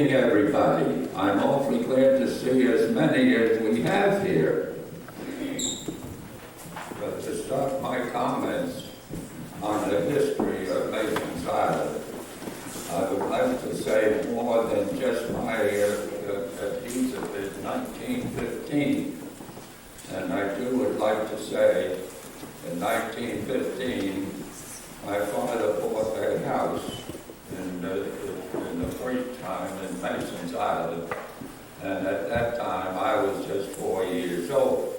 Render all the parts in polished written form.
evening, everybody. I'm awfully glad to see as many as we have here. But to start my comments on the history of Mason's Island, I would like to say more than just my adhesive in 1915. And I would like to say, in 1915, my father bought a house in the first time in Mason's Island, and at that time I was just 4 years old.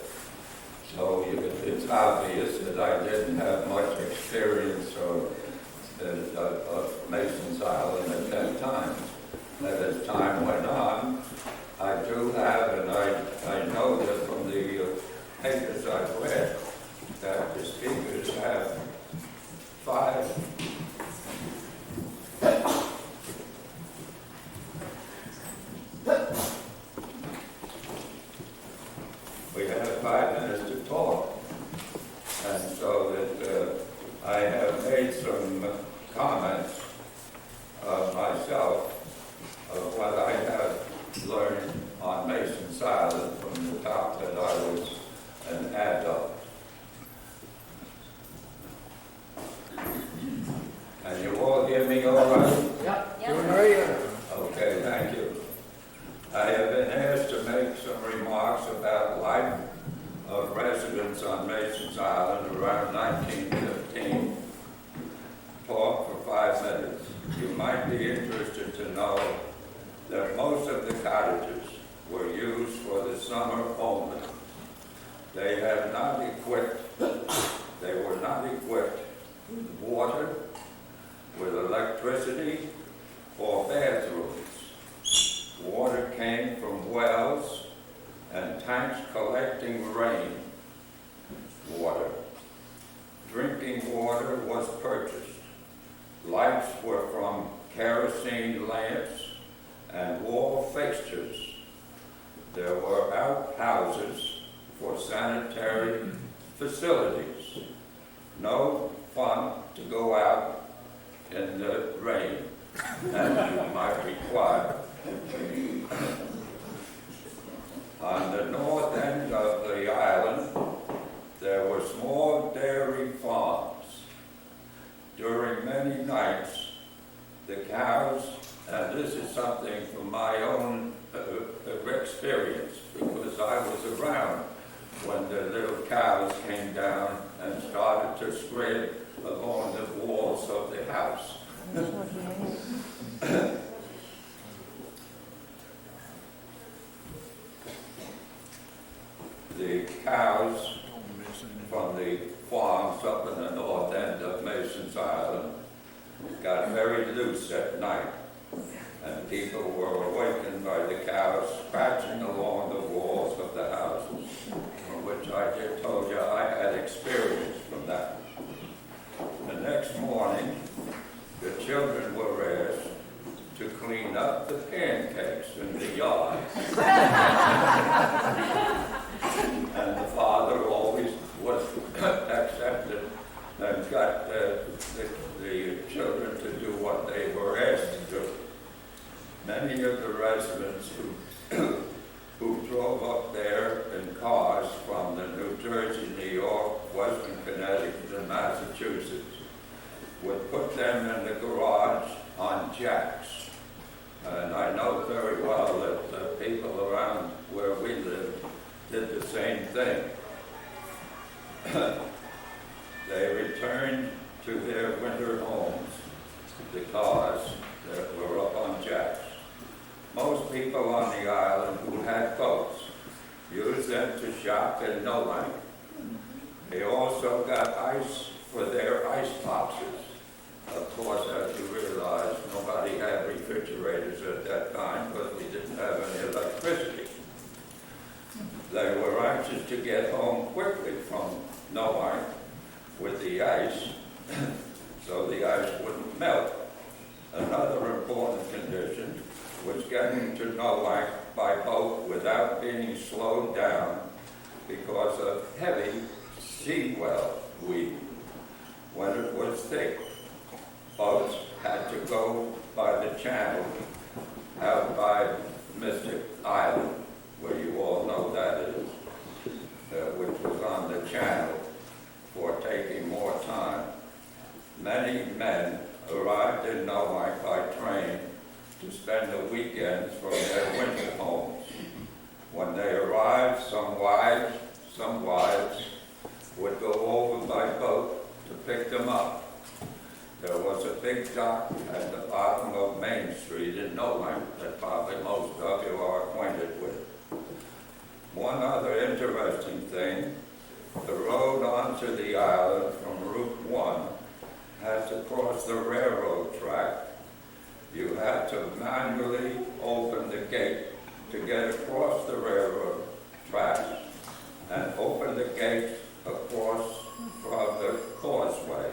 So it's obvious that I didn't have much experience of Mason's Island at that time. And as time went on, I do have, and I know that from the papers I've read, that the speakers have 5 we have 5 minutes to talk, and so that I have made some comments of myself of what I have learned on Mason's Island from the top that I was an adult. And you all hear me all right? Yep. Okay, thank you. I have been asked to make some remarks about life of residents on Mason's Island around 1915. Talk for 5 minutes. You might be interested to know that most of the cottages were used for the summer only. They were not equipped with water, with electricity, or bathrooms. Water came from wells and tanks collecting rain water. Drinking water was purchased. Lights were from kerosene lamps and wall fixtures. There were outhouses for sanitary facilities. No fun to go out in the rain, as you might require. On the north end of the island, there were small dairy farms. During many nights, the cows, and this is something from my own experience, because I was around when the little cows came down and started to spread along the walls of the house. The cows from the farms up in the north end of Mason's Island got very loose at night, and people were awakened by the cows scratching along the walls of the houses, from which I just told you I had experience from that. The next morning, the children were asked to clean up the pancakes in the yard. And the father always was accepted and got the children to do what they were asked to do. Many of the residents who drove up there in cars from the New Jersey, New York, Western Connecticut, and Massachusetts would put them in the garage on jacks. And I know very well that the people around where we lived did the same thing. They returned to their winter homes, the cars that were up on jacks. Most people on the island who had boats used them to shop in Nolank. They also got ice for their ice boxes. Of course, as you realize, nobody had refrigerators at that time because we didn't have any electricity. They were anxious to get home quickly from Nolank with the ice, so the ice wouldn't melt. Another important condition was getting to Nolank by boat without being slowed down because of heavy seawell weed. When it was thick, boats had to go by the channel out weekends from their winter homes. When they arrived, some wives would go over by boat to pick them up. There was a big dock at the bottom of Main Street in Nolan that probably most of you are acquainted with. One other interesting thing, the road onto the island from Route 1 had to cross the railroad track. You had to manually open the gate to get across the railroad tracks and open the gate across from the causeway.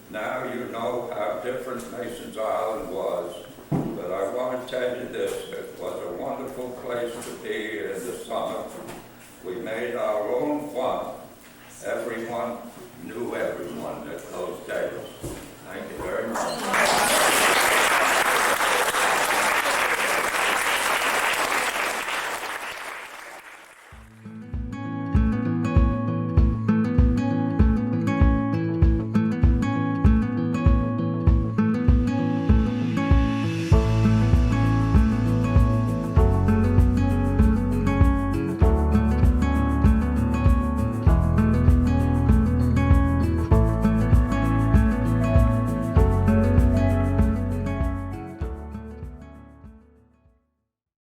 Now you know how different Mason's Island was, but I want to tell you this, it was a wonderful place to be in the summer. We made our own fun. Everyone knew everyone at those days.